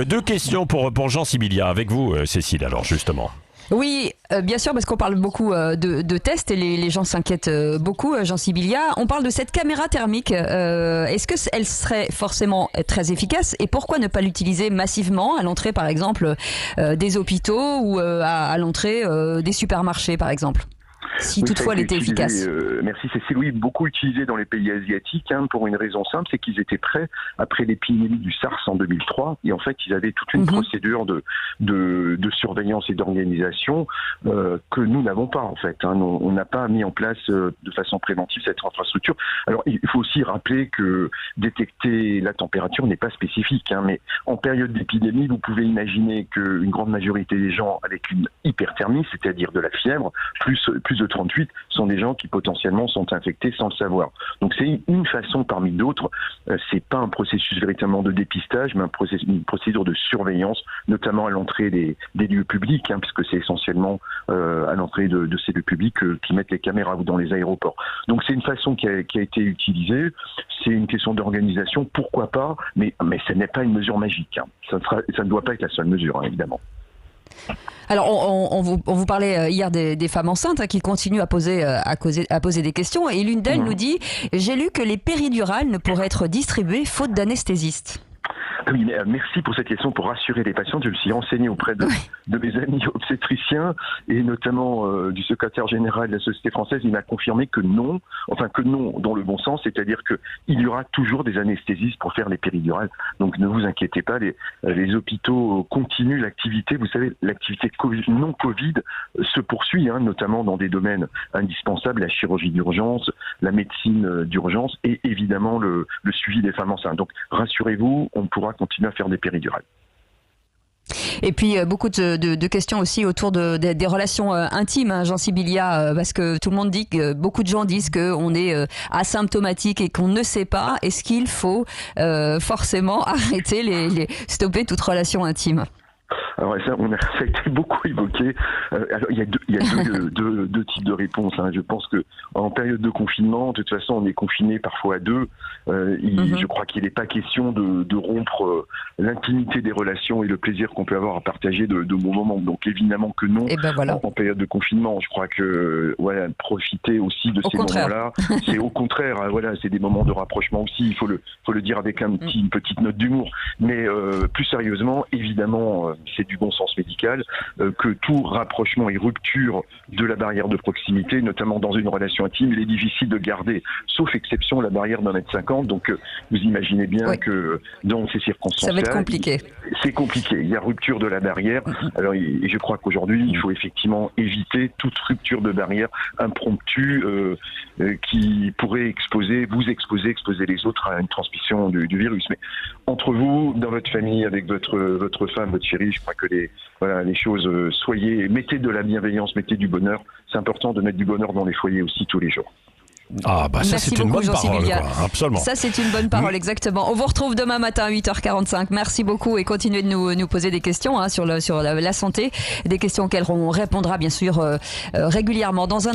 Deux questions pour Jean Sibilia, avec vous, Cécile, alors justement. Oui, bien sûr, parce qu'on parle beaucoup de tests et les gens s'inquiètent beaucoup, Jean Sibilia. On parle de cette caméra thermique. Est-ce qu'elle serait forcément très efficace et pourquoi ne pas l'utiliser massivement à l'entrée, par exemple, des hôpitaux ou à l'entrée des supermarchés, par exemple ? Si toutefois elle était efficace. Merci Cécile. Oui, beaucoup utilisé dans les pays asiatiques pour une raison simple, c'est qu'ils étaient prêts après l'épidémie du SARS en 2003 et en fait ils avaient toute une procédure de surveillance et d'organisation que nous n'avons pas en fait. On n'a pas mis en place de façon préventive cette infrastructure. Alors il faut aussi rappeler que détecter la température n'est pas spécifique, mais en période d'épidémie, vous pouvez imaginer qu'une grande majorité des gens avec une hyperthermie, c'est-à-dire de la fièvre, plus de 38 sont des gens qui potentiellement sont infectés sans le savoir. Donc c'est une façon parmi d'autres. C'est pas un processus véritablement de dépistage, mais une procédure de surveillance, notamment à l'entrée des lieux publics, puisque c'est essentiellement à l'entrée de ces lieux publics qui mettent les caméras ou dans les aéroports. Donc c'est une façon qui a été utilisée. C'est une question d'organisation, pourquoi pas, mais ce n'est pas une mesure magique. Ça ne doit pas être la seule mesure, évidemment. Alors, on vous parlait hier des femmes enceintes qui continuent à poser des questions. Et l'une d'elles nous dit « J'ai lu que les péridurales ne pourraient être distribuées faute d'anesthésistes ». Oui, merci pour cette question. Pour rassurer les patientes, je me suis renseigné auprès de mes amis obstétriciens et notamment du secrétaire général de la Société française. Il m'a confirmé que non dans le bon sens, c'est-à-dire qu'il y aura toujours des anesthésistes pour faire les péridurales. Donc ne vous inquiétez pas, les hôpitaux continuent l'activité. Vous savez, l'activité non Covid se poursuit, notamment dans des domaines indispensables, la chirurgie d'urgence, la médecine d'urgence et évidemment le suivi des femmes enceintes. Donc rassurez-vous, on pourra continuer à faire des péridurales. Et puis beaucoup de questions aussi autour des relations intimes, Jean Sibilia, parce que tout le monde dit que beaucoup de gens disent qu'on est asymptomatique et qu'on ne sait pas. Est-ce qu'il faut forcément arrêter stopper toute relation intime ? Alors ça a été beaucoup évoqué. Alors il y a deux types de réponses. Je pense que en période de confinement, de toute façon, on est confiné parfois à deux. Je crois qu'il n'est pas question de rompre l'intimité des relations et le plaisir qu'on peut avoir à partager de bons moments. Donc évidemment que non. Et ben voilà. En période de confinement, je crois que profiter aussi de ces moments-là, c'est au contraire. C'est des moments de rapprochement aussi. Il faut le dire avec une petite note d'humour. Mais plus sérieusement, évidemment. C'est du bon sens médical, que tout rapprochement et rupture de la barrière de proximité, notamment dans une relation intime, il est difficile de garder, sauf exception, la barrière d'1m50. Donc vous imaginez bien que dans ces circonstances-là, ça va être compliqué. C'est compliqué. Il y a rupture de la barrière. Alors, et je crois qu'aujourd'hui, il faut effectivement éviter toute rupture de barrière impromptue qui pourrait exposer les autres à une transmission du virus. Mais entre vous, dans votre famille, avec votre femme, votre chérie, je crois que les choses, mettez de la bienveillance, mettez du bonheur. C'est important de mettre du bonheur dans les foyers aussi tous les jours. Ah bah ça Merci c'est une beaucoup, bonne parole, Sibilia. Absolument. Ça c'est une bonne parole, exactement. On vous retrouve demain matin à 8h45. Merci beaucoup et continuez de nous poser des questions sur la santé, des questions auxquelles on répondra bien sûr régulièrement. Dans un